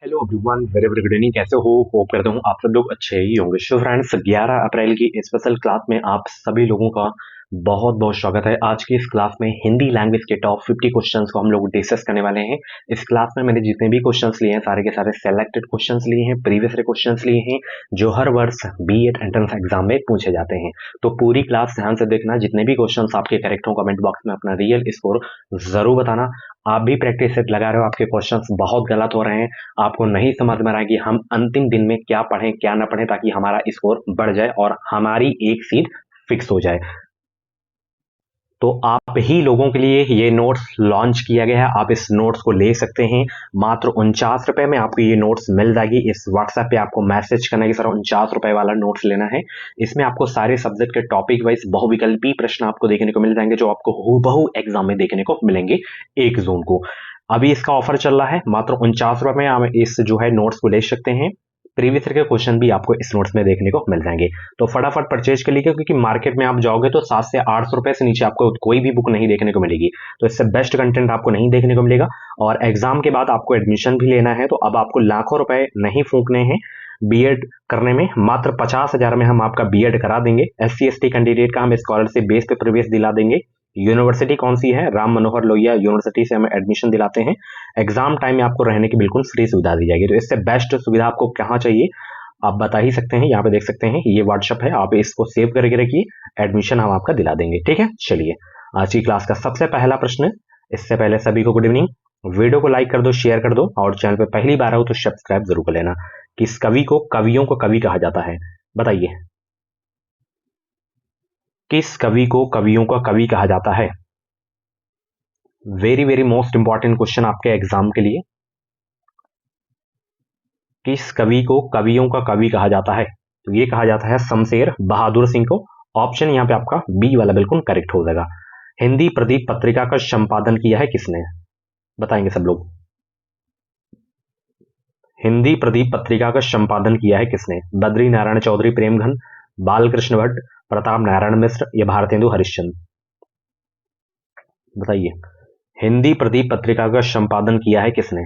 Hello everyone, very very good evening. कैसे हो? Hope करता हूँ आप सब लोग अच्छे ही होंगे। सो फ्रेंड्स, 11 अप्रैल की स्पेशल क्लास में आप सभी लोगों का बहुत बहुत स्वागत है। आज की इस क्लास में हिंदी लैंग्वेज के टॉप 50 क्वेश्चंस को हम लोग डिस्कस करने वाले हैं। इस क्लास में मैंने जितने भी क्वेश्चंस लिए हैं सारे के सारे सेलेक्टेड क्वेश्चंस लिए हैं, प्रीवियस क्वेश्चंस लिए हैं जो हर वर्ष बीएड एंट्रेंस एग्जाम में पूछे जाते हैं। तो पूरी क्लास ध्यान से देखना, जितने भी क्वेश्चंस आपके करेक्ट हो कमेंट बॉक्स में अपना रियल स्कोर जरूर बताना। आप भी प्रैक्टिस सेट लगा रहे हो, आपके क्वेश्चंस बहुत गलत हो रहे हैं, आपको नहीं समझ में आ रहा है कि हम अंतिम दिन में क्या पढ़ें क्या ना पढ़ें ताकि हमारा स्कोर बढ़ जाए और हमारी एक सीट फिक्स हो जाए। तो आप ही लोगों के लिए ये नोट्स लॉन्च किया गया है। आप इस नोट्स को ले सकते हैं मात्र 49 रुपए में। आपको ये नोट्स मिल जाएगी। इस व्हाट्सएप पे आपको मैसेज करना है कि सर 49 रुपए वाला नोट्स लेना है। इसमें आपको सारे सब्जेक्ट के टॉपिक वाइज बहुविकल्पी प्रश्न आपको देखने को मिल जाएंगे जो आपको हूबहू एग्जाम में देखने को मिलेंगे 1 जून को। अभी इसका ऑफर चल रहा है, मात्र 49 रुपए में आप इस जो है नोट्स को ले सकते हैं। प्रीवियस ईयर के क्वेश्चन भी आपको इस नोट्स में देखने को मिल जाएंगे। तो फटाफट परचेज कर लीजिए, क्योंकि मार्केट में आप जाओगे तो 700 से 800 रुपए से नीचे आपको कोई भी बुक नहीं देखने को मिलेगी। तो इससे बेस्ट कंटेंट आपको नहीं देखने को मिलेगा। और एग्जाम के बाद आपको एडमिशन भी लेना है, तो अब आपको लाखों रुपए नहीं फूकने हैं बीएड करने में। मात्र 50,000 में हम आपका बीएड करा देंगे। SC ST कैंडिडेट का हम स्कॉलरशिप बेस पे प्रवेश दिला देंगे। यूनिवर्सिटी कौन सी है? राम मनोहर लोहिया यूनिवर्सिटी से हम एडमिशन दिलाते हैं। एग्जाम टाइम में आपको रहने की बिल्कुल फ्री सुविधा दी जाएगी। तो इससे बेस्ट सुविधा आपको कहाँ चाहिए आप बता ही सकते हैं। यहाँ पे देख सकते हैं, ये व्हाट्सएप है, आप इसको सेव करके रखिए, एडमिशन हम आपका दिला देंगे। ठीक है, चलिए आज की क्लास का सबसे पहला प्रश्न। इससे पहले सभी को गुड इवनिंग। वीडियो को लाइक कर दो, शेयर कर दो, और चैनल पे पहली बार हो तो सब्सक्राइब जरूर कर लेना। किस कवि को कवियों को कवि कहा जाता है? बताइए, किस कवि को कवियों का कवि कहा जाता है? Very very most important question आपके एग्जाम के लिए। किस कवि को कवियों का कवि कहा जाता है? तो ये कहा जाता है शमशेर बहादुर सिंह को। ऑप्शन यहाँ पे आपका बी वाला बिल्कुल करेक्ट हो जाएगा। हिंदी प्रदीप पत्रिका का संपादन किया है किसने? बताएंगे सब लोग। हिंदी प्रदीप पत्रिका का संपादन किया है किसने? बद्री नारायण चौधरी प्रेमघन, बालकृष्ण भट्ट, प्रताप नारायण मिश्र या भारतेंदु हरिश्चंद्र? बताइए, हिंदी प्रदीप पत्रिका का संपादन किया है किसने?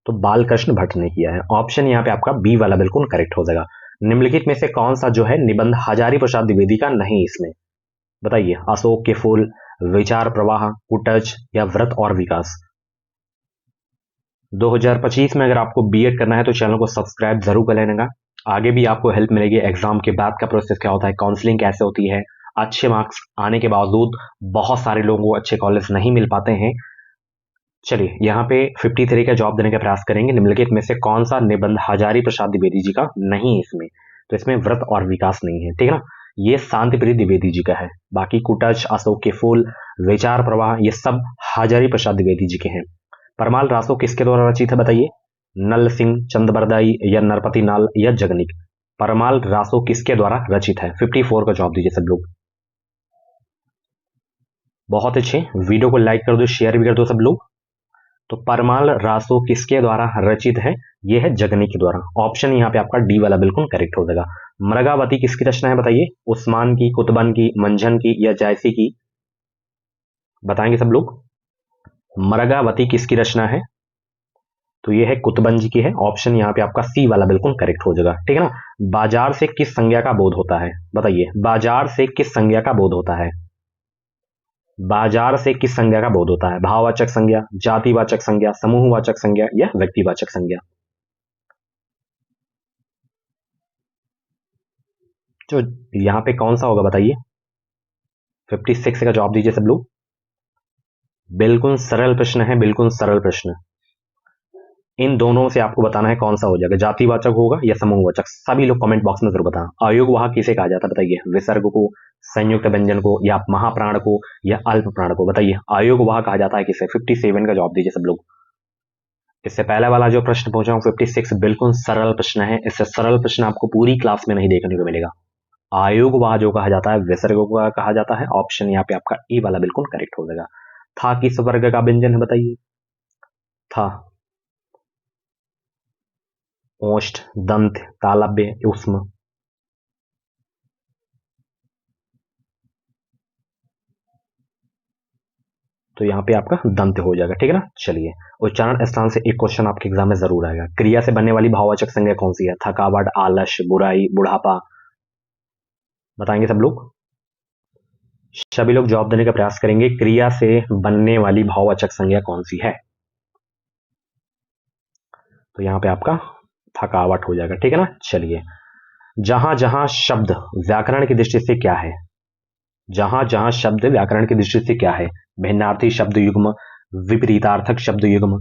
तो बालकृष्ण भट्ट ने किया है। ऑप्शन यहाँ पे आपका बी वाला बिल्कुल करेक्ट हो जाएगा। निम्नलिखित में से कौन सा जो है निबंध हजारी प्रसाद द्विवेदी का नहीं इसमें? बताइए, अशोक के फूल, विचार प्रवाह, कुटज या व्रत और विकास? 2025 में अगर आपको बीएड करना है तो चैनल को सब्सक्राइब जरूर कर लेना। आगे भी आपको हेल्प मिलेगी। एग्जाम के बाद का प्रोसेस क्या होता है, काउंसलिंग कैसे होती है, अच्छे मार्क्स आने के बावजूद बहुत सारे लोगों को अच्छे कॉलेज नहीं मिल पाते हैं। चलिए यहाँ पे 53 का जवाब देने का प्रयास करेंगे। निम्नलिखित में से कौन सा निबंध हजारी प्रसाद द्विवेदी जी का नहीं है इसमें? तो इसमें व्रत और विकास नहीं है, ठीक है ना। ये शांति प्रिय द्विवेदी जी का है। बाकी कुटज, अशोक के फूल, विचार प्रवाह ये सब हजारी प्रसाद द्विवेदी जी के हैं। परमाल रासो किसके द्वारा रचित है? बताइए, नल सिंह, चंदबरदाई या नरपति नाल या जगनिक? परमाल रासो किसके द्वारा रचित है? 54 का जवाब दीजिए सब लोग। बहुत अच्छे, वीडियो को लाइक कर दो, शेयर भी कर दो सब लोग। तो परमाल रासो किसके द्वारा रचित है? यह है जगनी के द्वारा। ऑप्शन यहाँ पे आपका डी वाला बिल्कुल करेक्ट हो जाएगा। मृगावती किसकी रचना है? बताइए, उस्मान की, कुतबन की, मंझन की या जायसी की? बताएंगे सब लोग। मृगावती किसकी रचना है? तो यह है कुतबन जी की है। ऑप्शन यहाँ पे आपका सी वाला बिल्कुल करेक्ट हो जाएगा, ठीक है ना। बाजार से किस संज्ञा का बोध होता है? बताइए, बाजार से किस संज्ञा का बोध होता है? बाजार से किस संज्ञा का बोध होता है? भाववाचक संज्ञा, जातिवाचक संज्ञा, समूहवाचक संज्ञा या व्यक्तिवाचक संज्ञा? तो यहाँ पे कौन सा होगा बताइए। 56 का जवाब दीजिए सब लोग। बिल्कुल सरल प्रश्न है, बिल्कुल सरल प्रश्न। इन दोनों से आपको बताना है कौन सा हो जाएगा, जातिवाचक होगा या समूहवाचक। सभी लोग कमेंट बॉक्स में जरूर बताना। अयोगवाह किसे कहा जाता है? बताइए, विसर्ग को, संयुक्त व्यंजन को या महाप्राण को या अल्प प्राण को? बताइए, अयोगवाह कहा जाता है किसे? 57 का जवाब दीजिए सब लोग। इससे पहले वाला जो प्रश्न पूछा हूँ 56 बिल्कुल सरल प्रश्न है। इससे सरल प्रश्न आपको पूरी क्लास में नहीं देखने को मिलेगा। आयोगवाह जो कहा जाता है विसर्ग को कहा जाता है। ऑप्शन यहाँ पे आपका ई वाला बिल्कुल करेक्ट हो जाएगा। था किस वर्ग का व्यंजन है? बताइए। था, ओष्ठ, दंत, तालव्य, ऊष्म? तो यहाँ पे आपका दंत हो जाएगा, ठीक है ना। चलिए, उच्चारण स्थान से एक क्वेश्चन आपके एग्जाम में जरूर आएगा। क्रिया से बनने वाली भाववाचक संज्ञा कौन सी है? थकावट, आलस, बुराई, बुढ़ापा। बताएंगे सब लोग। सभी लोग जवाब देने का प्रयास करेंगे। क्रिया से बनने वाली भाववाचक संज्ञा कौन सी है? तो यहाँ पे आपका थकावट हो जाएगा, ठीक है ना। चलिए, जहां जहां शब्द व्याकरण की दृष्टि से क्या है? जहां जहां शब्द व्याकरण की दृष्टि से क्या है? भिन्नार्थी शब्द युग्म, विपरीतार्थक शब्द युग्म,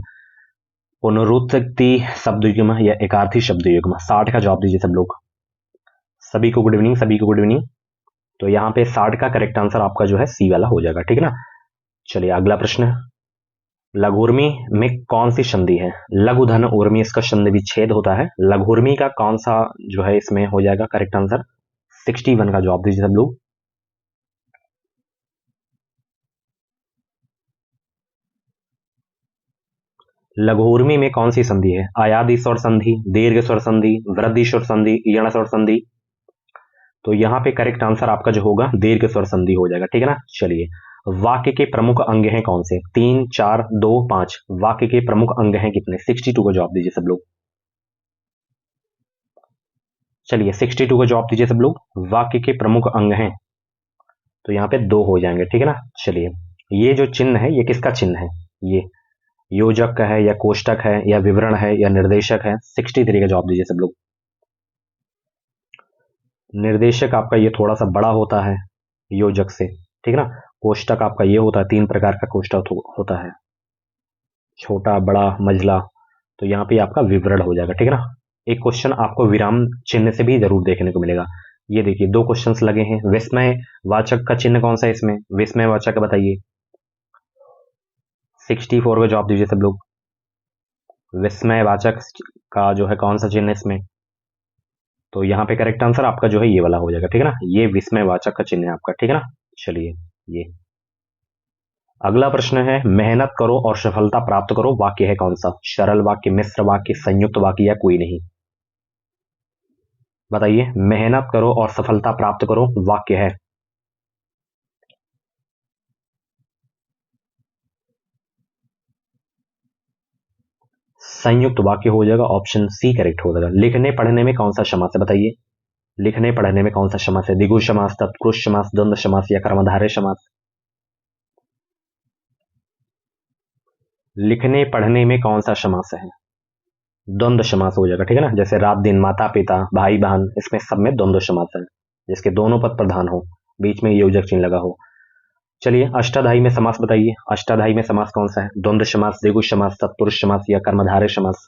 पुनरुत्पत्ति शब्द युग्म या एकार्थी शब्द युग्म। 60 का जवाब दीजिए सब लोग। सभी को गुड इवनिंग, सभी को गुड इवनिंग। तो यहाँ पे 60 का करेक्ट आंसर आपका जो है सी वाला हो जाएगा, ठीक है ना। चलिए, अगला प्रश्न। लघुर्मी में कौन सी संधि है? लघु धन उर्मी, इसका संधि विच्छेद होता है। लघुर्मी का कौन सा जो है इसमें हो जाएगा करेक्ट आंसर? 61 का जवाब दीजिए सब लोग। लघुर्मी में कौन सी संधि है? आयादी स्वर संधि, दीर्घ स्वर संधि, वृद्धि स्वर संधि, यण स्वर संधि। तो यहाँ पे करेक्ट आंसर आपका जो होगा दीर्घ स्वर संधि हो जाएगा, ठीक है ना। चलिए, वाक्य के प्रमुख अंग हैं कौन से? 3, 4, 2, 5। वाक्य के प्रमुख अंग हैं कितने? 62 का जवाब दीजिए सब लोग। चलिए, 62 का जवाब दीजिए सब लोग। वाक्य के प्रमुख अंग हैं, तो यहाँ पे 2 हो जाएंगे, ठीक है ना। चलिए, ये जो चिन्ह है ये किसका चिन्ह है? ये योजक का है या कोष्टक है या विवरण है या निर्देशक है? 63 का जवाब दीजिए सब लोग। निर्देशक आपका ये थोड़ा सा बड़ा होता है योजक से, ठीक है ना। कोष्टक आपका ये होता है, 3 प्रकार का कोष्टक होता है, छोटा, बड़ा, मझला। तो यहाँ पे आपका विवरण हो जाएगा, ठीक है ना। एक क्वेश्चन आपको विराम चिन्ह से भी जरूर देखने को मिलेगा। ये देखिए, 2 क्वेश्चंस लगे हैं। विस्मय वाचक का चिन्ह कौन सा है इसमें? विस्मय वाचक बताइए। 64 का जवाब दीजिए सब लोग। विस्मय वाचक का जो है कौन सा चिन्ह है इसमें? तो यहाँ पे करेक्ट आंसर आपका जो है ये वाला हो जाएगा, ठीक है ना। ये विस्मय वाचक का चिन्ह है आपका, ठीक है ना। चलिए, ये अगला प्रश्न है। मेहनत करो और सफलता प्राप्त करो वाक्य है कौन सा? सरल वाक्य, मिश्र वाक्य, संयुक्त वाक्य या कोई नहीं? बताइए। मेहनत करो और सफलता प्राप्त करो वाक्य है। संयुक्त वाक्य हो जाएगा, ऑप्शन सी करेक्ट हो जाएगा। लिखने पढ़ने में कौन सा समास है? बताइए। लिखने पढ़ने में कौन सा समास है? द्विगु समास, तत्पुरुष समास, द्वंद्व समास या कर्मधारय समास? लिखने पढ़ने में कौन सा समास है? द्वंद्व समास हो जाएगा, ठीक है ना। जैसे रात दिन, माता पिता, भाई बहन, इसमें सब में द्वंद्व समास है, जिसके दोनों पद प्रधान हो, बीच में योजक चिन्ह लगा हो। चलिए, अष्टाध्यायी में समास बताइए। अष्टाध्यायी में समास कौन सा है? द्वंद्व समास, द्विगु समास, तत्पुरुष समास या कर्मधारय समास?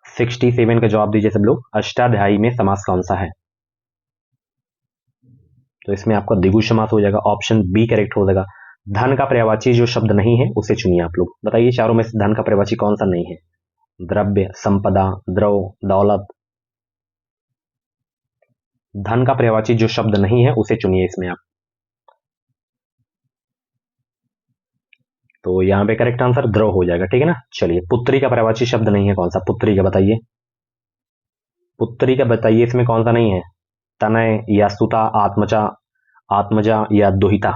67 का जवाब दीजिए सब लोग। अष्टाध्यायी में समास कौन सा है? तो इसमें आपका द्विगु समास हो जाएगा, ऑप्शन बी करेक्ट हो जाएगा। धन का पर्यायवाची जो शब्द नहीं है उसे चुनिए आप लोग। बताइए, चारों में से धन का पर्यायवाची कौन सा नहीं है? द्रव्य, संपदा, द्रव, दौलत। धन का पर्यायवाची जो शब्द नहीं है उसे चुनिए इसमें आप। तो यहाँ पे करेक्ट आंसर द्रव हो जाएगा, ठीक है ना। चलिए, पुत्री का पर्यायवाची शब्द नहीं है कौन सा? पुत्री का बताइए। पुत्री का बताइए, इसमें कौन सा नहीं है? तनय या सुता, आत्मजा, आत्मजा या दुहिता?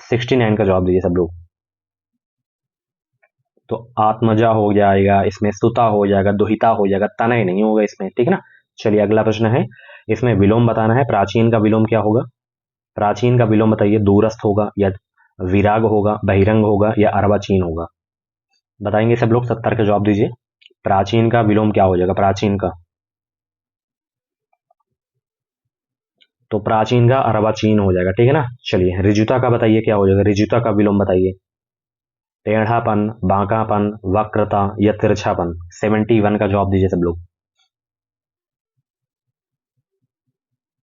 69 का जवाब दीजिए सब लोग। तो आत्मजा हो जाएगा, इसमें सुता हो जाएगा, दुहिता हो जाएगा, तनय नहीं होगा इसमें, ठीक है ना। चलिए, अगला प्रश्न है। इसमें विलोम बताना है। प्राचीन का विलोम क्या होगा? प्राचीन का विलोम बताइए। दूरस्थ होगा या विराग होगा, बहिरंग होगा या अर्वाचीन होगा? बताएंगे सब लोग। 70 का जवाब दीजिए। प्राचीन का विलोम क्या हो जाएगा? प्राचीन का, तो प्राचीन का अर्वाचीन हो जाएगा, ठीक है ना। चलिए, ऋजुता का बताइए क्या हो जाएगा? ऋजुता का विलोम बताइए। टेढ़ापन, बांकापन, वक्रता या तिरछापन? 71 का जवाब दीजिए सब लोग।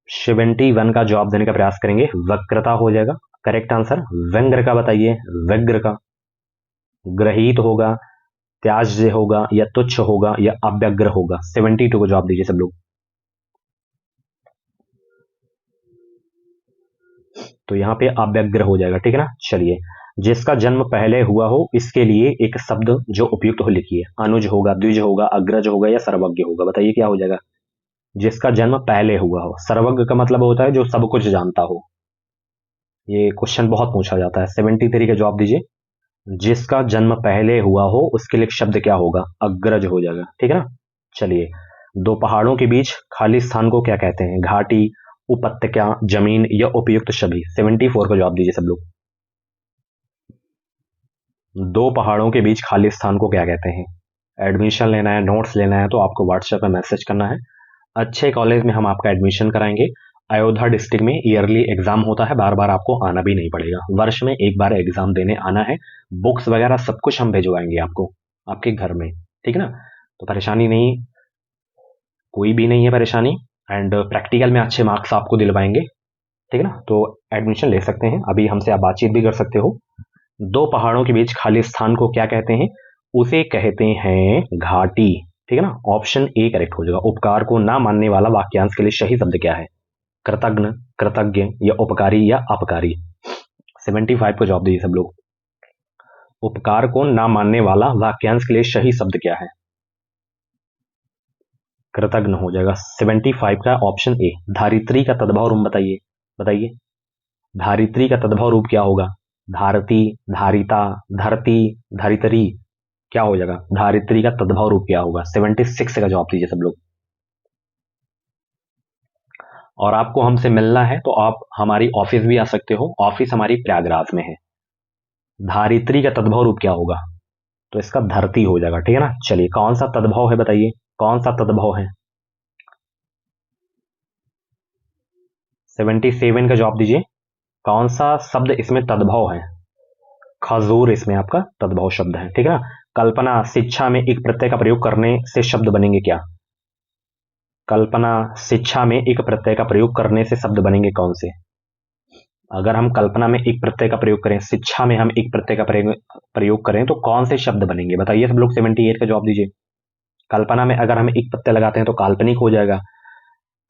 71 का जवाब देने का प्रयास करेंगे। वक्रता हो जाएगा करेक्ट आंसर। व्यंग्र का बताइए। व्यग्र का, ग्रहित होगा, त्याज्य होगा या तुच्छ होगा या अव्यग्र होगा? 72 को जवाब दीजिए सब लोग। तो यहाँ पे अव्यग्र हो जाएगा, ठीक है ना। चलिए, जिसका जन्म पहले हुआ हो इसके लिए एक शब्द जो उपयुक्त हो लिखिए। अनुज होगा, द्विज होगा, अग्रज होगा या सर्वज्ञ होगा? बताइए क्या हो जाएगा? जिसका जन्म पहले हुआ हो। सर्वज्ञ का मतलब होता है जो सब कुछ जानता हो, ये क्वेश्चन बहुत पूछा जाता है। 73 का जवाब दीजिए। जिसका जन्म पहले हुआ हो उसके लिए शब्द क्या होगा? अग्रज हो जाएगा, ठीक है ना। चलिए, दो पहाड़ों के बीच खाली स्थान को क्या कहते हैं? घाटी, उपत्यका, जमीन या उपयुक्त सभी। 74 का जवाब दीजिए सब लोग। दो पहाड़ों के बीच खाली स्थान को क्या कहते हैं? एडमिशन लेना है, नोट्स लेना है तो आपको व्हाट्सएप पे मैसेज करना है। अच्छे कॉलेज में हम आपका एडमिशन कराएंगे। अयोध्या डिस्ट्रिक्ट में ईयरली एग्जाम होता है, बार बार आपको आना भी नहीं पड़ेगा, वर्ष में एक बार एग्जाम देने आना है। बुक्स वगैरह सब कुछ हम भिजवाएंगे आपको आपके घर में, ठीक है ना। तो परेशानी नहीं, कोई भी नहीं है परेशानी। एंड प्रैक्टिकल में अच्छे मार्क्स आपको दिलवाएंगे, ठीक है ना। तो एडमिशन ले सकते हैं, अभी हमसे आप बातचीत भी कर सकते हो। दो पहाड़ों के बीच खाली स्थान को क्या कहते हैं? उसे कहते हैं घाटी, ठीक है ना। ऑप्शन ए करेक्ट हो जाएगा। उपकार को ना मानने वाला वाक्यांश के लिए सही शब्द क्या है? कृतज्ञ, कृतज्ञ या उपकारी या अपकारी। 75 को जवाब दीजिए सब लोग। उपकार को ना मानने वाला वाक्यांश के लिए सही शब्द क्या है? कृतज्ञ हो जाएगा। 75 का ऑप्शन ए। धारित्री का तद्भव रूप बताइए, बताइए। धारित्री का तद्भव रूप क्या होगा? धारती, धारिता, धरती, धरितरी, क्या हो जाएगा? धारित्री का तद्भव रूप क्या होगा? 76 का जवाब दीजिए सब लोग। और आपको हमसे मिलना है तो आप हमारी ऑफिस भी आ सकते हो, ऑफिस हमारी प्रयागराज में है। धारित्री का तद्भव रूप क्या होगा? तो इसका धरती हो जाएगा, ठीक है ना। चलिए, कौन सा तद्भव है बताइए, कौन सा तद्भव है? 77 का जवाब दीजिए। कौन सा शब्द इसमें तद्भव है? खजूर इसमें आपका तद्भव शब्द है, ठीक है ना। कल्पना, शिक्षा में एक प्रत्यय का प्रयोग करने से शब्द बनेंगे क्या? कल्पना, शिक्षा में एक प्रत्यय का प्रयोग करने से शब्द बनेंगे कौन से? अगर हम कल्पना में एक प्रत्यय का प्रयोग करें, शिक्षा में हम एक प्रत्यय का प्रयोग करें तो कौन से शब्द बनेंगे बताइए सब लोग। 78 का जवाब दीजिए। कल्पना में अगर हम एक प्रत्यय लगाते हैं तो काल्पनिक हो जाएगा,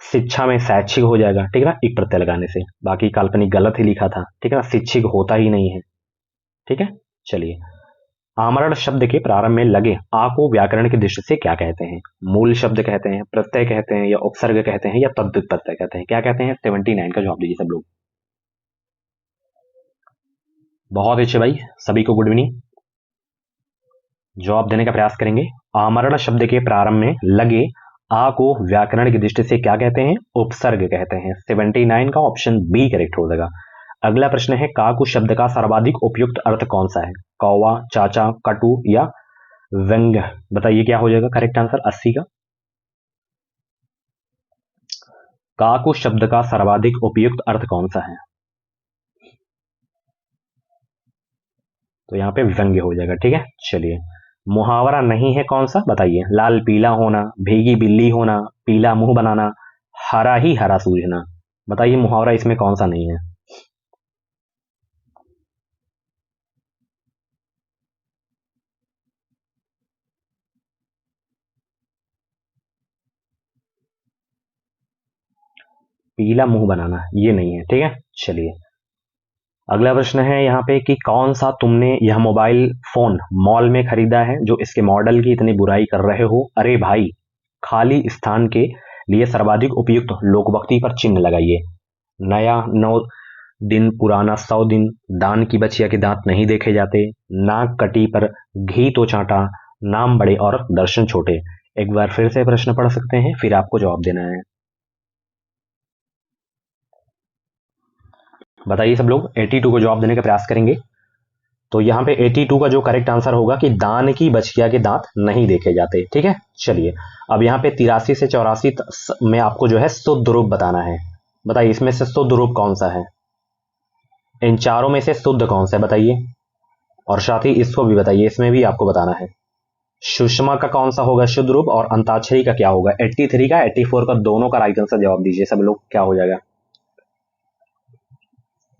शिक्षा में शैक्षिक हो जाएगा, ठीक है ना, एक प्रत्यय लगाने से। बाकी काल्पनिक गलत ही लिखा था, ठीक है ना, शिक्षिक होता ही नहीं है, ठीक है। चलिए, आमरण शब्द के प्रारंभ में लगे आ को व्याकरण की दृष्टि से क्या कहते हैं? मूल शब्द कहते हैं, प्रत्यय कहते हैं या उपसर्ग कहते हैं या तद्धित प्रत्यय कहते हैं, क्या कहते हैं? 79 का जवाब दीजिए सब लोग। बहुत अच्छे भाई, सभी को गुड इवनिंग। जवाब देने का प्रयास करेंगे। आमरण शब्द के प्रारंभ में लगे आ को व्याकरण की दृष्टि से क्या कहते हैं? उपसर्ग कहते हैं। 79 का ऑप्शन बी करेक्ट हो जाएगा। अगला प्रश्न है, काकु शब्द का सर्वाधिक उपयुक्त अर्थ कौन सा है? कौवा, चाचा, कटु या व्यंग्य। बताइए क्या हो जाएगा करेक्ट आंसर? 80 का। काकु शब्द का सर्वाधिक उपयुक्त अर्थ कौन सा है? तो यहाँ पे व्यंग्य हो जाएगा, ठीक है। चलिए, मुहावरा नहीं है कौन सा बताइए? लाल पीला होना, भीगी बिल्ली होना, पीला मुंह बनाना, हरा ही हरा सूझना। बताइए मुहावरा इसमें कौन सा नहीं है? पीला मुंह बनाना ये नहीं है, ठीक है। चलिए, अगला प्रश्न है यहाँ पे कि कौन सा तुमने यह मोबाइल फोन मॉल में खरीदा है जो इसके मॉडल की इतनी बुराई कर रहे हो? अरे भाई, खाली स्थान के लिए सर्वाधिक उपयुक्त लोकवक्ति पर चिन्ह लगाइए। नया 9 दिन, पुराना 100 दिन, दान की बचिया के दांत नहीं देखे जाते, नाक कटी पर घी तो चाटा, नाम बड़े और दर्शन छोटे। एक बार फिर से प्रश्न पढ़ सकते हैं, फिर आपको जवाब देना है। बताइए सब लोग, 82 को जवाब देने का प्रयास करेंगे। तो यहाँ पे 82 का जो करेक्ट आंसर होगा कि दान की बचिया के दांत नहीं देखे जाते, ठीक है। चलिए, अब यहाँ पे 83 से 84 में आपको जो है शुद्ध रूप बताना है। बताइए इसमें से शुद्ध रूप कौन सा है? इन चारों में से शुद्ध कौन सा है बताइए, और साथ ही इसको भी बताइए, इसमें भी आपको बताना है। सुषमा का कौन सा होगा शुद्ध रूप और अंताक्षरी का क्या होगा? 83 का 84 का दोनों का राइट आंसर जवाब दीजिए सब लोग, क्या हो जाएगा?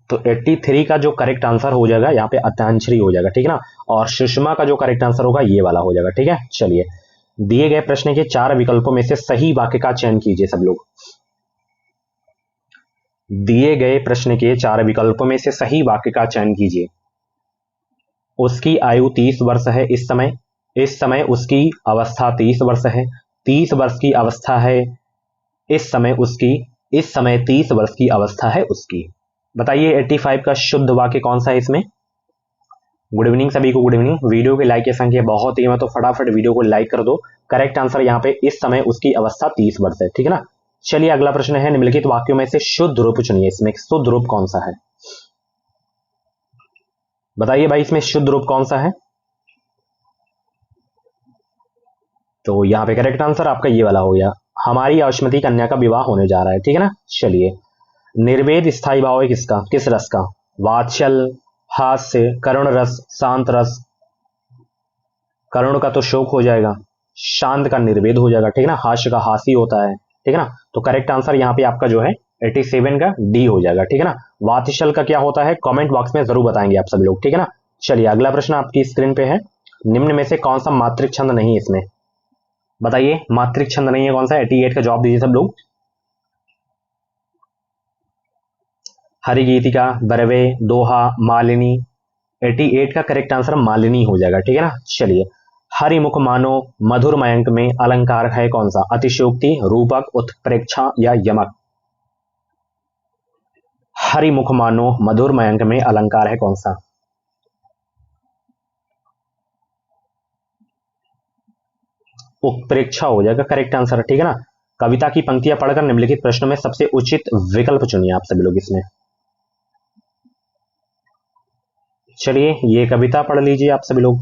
तो 83 का जो करेक्ट आंसर हो जाएगा यहाँ पे अंताक्षरी हो जाएगा, ठीक है ना। और सुषमा का जो करेक्ट आंसर होगा ये वाला हो जाएगा, ठीक है। चलिए, दिए गए प्रश्न के 4 विकल्पों में से सही वाक्य का चयन कीजिए सब लोग। दिए गए प्रश्न के 4 विकल्पों में से सही वाक्य का चयन कीजिए। उसकी आयु 30 वर्ष है इस समय उसकी अवस्था 30 वर्ष है। 30 वर्ष की अवस्था है इस समय 30 वर्ष की अवस्था है उसकी। बताइए 85 का शुद्ध वाक्य कौन सा है इसमें। गुड इवनिंग सभी को, गुड इवनिंग। वीडियो के लाइक की संख्या बहुत ही है, तो फटाफट वीडियो को लाइक कर दो। करेक्ट आंसर यहाँ पे इस समय उसकी अवस्था 30 वर्ष है, ठीक है ना। चलिए अगला प्रश्न है, निम्नलिखित वाक्यों में से शुद्ध रूप चुनिए। इसमें शुद्ध रूप कौन सा है, बताइए भाई, इसमें शुद्ध रूप कौन सा है। तो यहाँ पे करेक्ट आंसर आपका ये वाला हो गया, हमारी अश्वती कन्या का विवाह होने जा रहा है, ठीक है ना। चलिए, निर्वेद स्थायी भाव है किसका, किस रस का। वात्सल, हास्य, करुण रस, शांत रस। करुण का तो शोक हो जाएगा, शांत का निर्वेद हो जाएगा, ठीक है ना। हास्य का हासी होता है, ठीक है ना। तो करेक्ट आंसर यहाँ पे आपका जो है 87 का डी हो जाएगा, ठीक है ना। वात्सल का क्या होता है, कमेंट बॉक्स में जरूर बताएंगे आप सभी लोग, ठीक है ना। चलिए अगला प्रश्न आपकी स्क्रीन पे है, निम्न में से कौन सा मात्रिक छंद नहीं है इसमें, बताइए मात्रिक छंद नहीं है कौन सा। 88 का जवाब दीजिए सब लोग। हरिगीतिका, बरवे, दोहा, मालिनी। 88 का करेक्ट आंसर मालिनी हो जाएगा, ठीक है ना। चलिए, हरिमुख मानो मधुर मयंक में अलंकार है कौन सा, अतिशयोक्ति, रूपक, उत्प्रेक्षा या यमक। हरिमुख मानो मधुर मयंक में अलंकार है कौन सा। उत्प्रेक्षा हो जाएगा करेक्ट आंसर, ठीक है ना। कविता की पंक्तियां पढ़कर निम्नलिखित प्रश्नों में सबसे उचित विकल्प चुनिए आप सभी लोग इसमें। चलिए ये कविता पढ़ लीजिए आप सभी लोग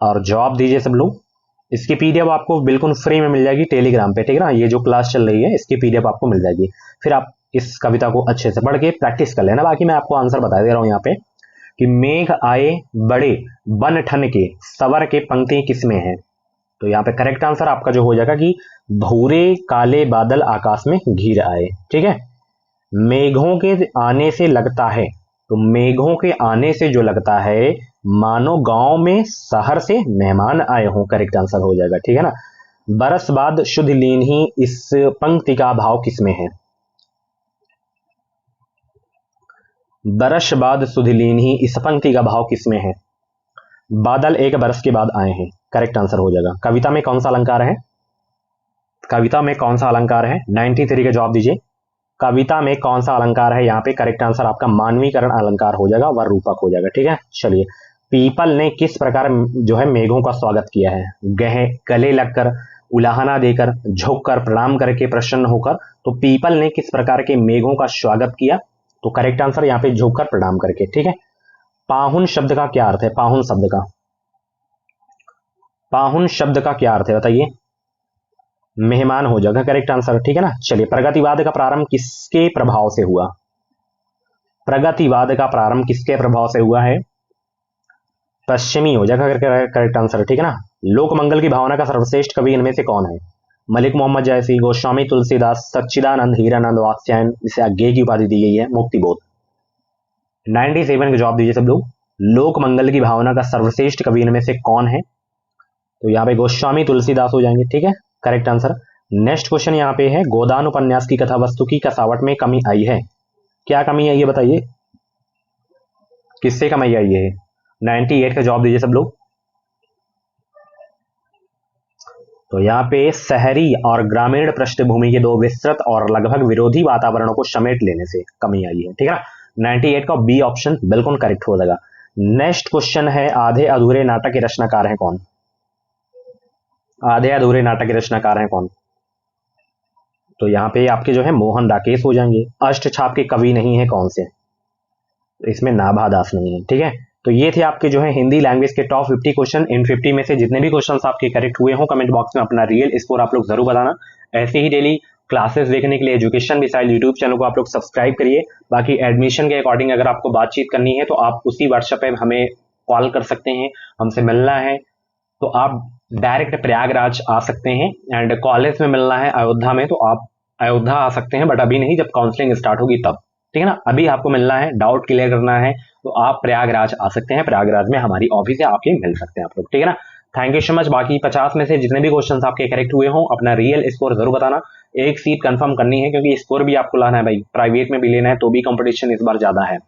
और जवाब दीजिए सब लोग। इसकी पीडीएफ आपको बिल्कुल फ्री में मिल जाएगी टेलीग्राम पे, ठीक है ना। ये जो क्लास चल रही है इसकी पीडीएफ आपको मिल जाएगी, फिर आप इस कविता को अच्छे से पढ़ के प्रैक्टिस कर लेना। बाकी मैं आपको आंसर बता दे रहा हूं यहाँ पे कि मेघ आए बड़े बन ठन के सवर के पंक्ति किसमें है। तो यहाँ पे करेक्ट आंसर आपका जो हो जाएगा कि भूरे काले बादल आकाश में घिर आए, ठीक है। मेघों के आने से लगता है, तो मेघों के आने से जो लगता है मानो गांव में शहर से मेहमान आए हों, करेक्ट आंसर हो जाएगा, ठीक है ना। बरस बाद शुद्ध लीन ही इस पंक्ति का भाव किसमें है। बरस बाद शुद्ध लीन ही इस पंक्ति का भाव किसमें है। बादल एक बरस के बाद आए हैं, करेक्ट आंसर हो जाएगा। कविता में कौन सा अलंकार है, कविता में कौन सा अलंकार है, 93 का जवाब दीजिए। कविता में कौन सा अलंकार है, यहाँ पे करेक्ट आंसर आपका मानवीकरण अलंकार हो जाएगा, वह रूपक हो जाएगा, ठीक है। चलिए, पीपल ने किस प्रकार जो है मेघों का स्वागत किया है, गले लगकर, उलाहना देकर, झुककर, प्रणाम करके, प्रसन्न होकर। तो पीपल ने किस प्रकार के मेघों का स्वागत किया, तो करेक्ट आंसर यहाँ पे झुककर प्रणाम करके, ठीक है। पाहुन शब्द का क्या अर्थ है, पाहुन शब्द का, पाहुन शब्द का क्या अर्थ है बताइए। मेहमान हो जाएगा करेक्ट आंसर, ठीक है ना। चलिए, प्रगतिवाद का प्रारंभ किसके प्रभाव से हुआ, प्रगतिवाद का प्रारंभ किसके प्रभाव से हुआ है, पश्चिमी हो जाएगा करेक्ट आंसर, ठीक है ना। लोक मंगल की भावना का सर्वश्रेष्ठ कवि इनमें से कौन है, मलिक मोहम्मद जैसी, गोस्वामी तुलसीदास, सच्चिदानंद, हीरानंद, वात्स्यायन, जिसे आज्ञे की उपाधि दी गई है, मुक्तिबोध। 97 का जवाब दीजिए सब लोग। लोक मंगल की भावना का सर्वश्रेष्ठ कवि इनमें से कौन है, तो यहाँ पे गोस्वामी तुलसीदास हो जाएंगे, ठीक है, करेक्ट आंसर। नेक्स्ट क्वेश्चन यहाँ पे है, गोदान उपन्यास की कथा वस्तु की कसावट में कमी आई है, क्या कमी आई है बताइए, किससे कमी आई है। 98 का जवाब दीजिए सब लोग। तो यहाँ पे शहरी और ग्रामीण पृष्ठभूमि के दो विस्तृत और लगभग विरोधी वातावरणों को समेट लेने से कमी आई है, ठीक है ना। 98 का बी ऑप्शन बिल्कुल करेक्ट हो जाएगा। नेक्स्ट क्वेश्चन है, आधे अधूरे नाटक के रचनाकार हैं कौन, आधे अधूरे नाटक के रचनाकार हैं कौन। तो यहाँ पे आपके जो है मोहन राकेश हो जाएंगे। अष्टछाप के कवि नहीं है कौन से, तो इसमें नाभा दास नहीं है, ठीक है। तो ये थे आपके जो है हिंदी लैंग्वेज के टॉप 50 क्वेश्चन। इन 50 में से जितने भी क्वेश्चन आपके करेक्ट हुए हों, कमेंट बॉक्स में अपना रियल स्कोर आप लोग जरूर बताना। ऐसे ही डेली क्लासेस देखने के लिए एजुकेशन मिसाइल यूट्यूब चैनल को आप लोग सब्सक्राइब करिए। बाकी एडमिशन के अकॉर्डिंग अगर आपको बातचीत करनी है तो आप उसी व्हाट्सएप पे हमें कॉल कर सकते हैं, हमसे मिलना है तो आप डायरेक्ट प्रयागराज आ सकते हैं, एंड कॉलेज में मिलना है अयोध्या में तो आप अयोध्या आ सकते हैं, बट अभी नहीं, जब काउंसलिंग स्टार्ट होगी तब, ठीक है ना। अभी आपको मिलना है, डाउट क्लियर करना है तो आप प्रयागराज आ सकते हैं, प्रयागराज में हमारी ऑफिस है, आके मिल सकते हैं आप लोग, ठीक है ना। Thank you so much. बाकी 50 में से जितने भी क्वेश्चंस आपके करेक्ट हुए हों, अपना रियल स्कोर जरूर बताना। एक सीट कंफर्म करनी है क्योंकि स्कोर भी आपको लाना है भाई, प्राइवेट में भी लेना है तो भी कंपटीशन इस बार ज्यादा है,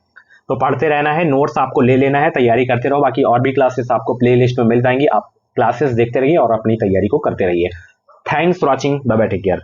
तो पढ़ते रहना है, नोट्स आपको ले लेना है, तैयारी करते रहो। बाकी और भी क्लासेस आपको प्ले लिस्ट में मिल जाएंगी, आप क्लासेस देखते रहिए और अपनी तैयारी को करते रहिए। Thanks for watching, bye bye, take care.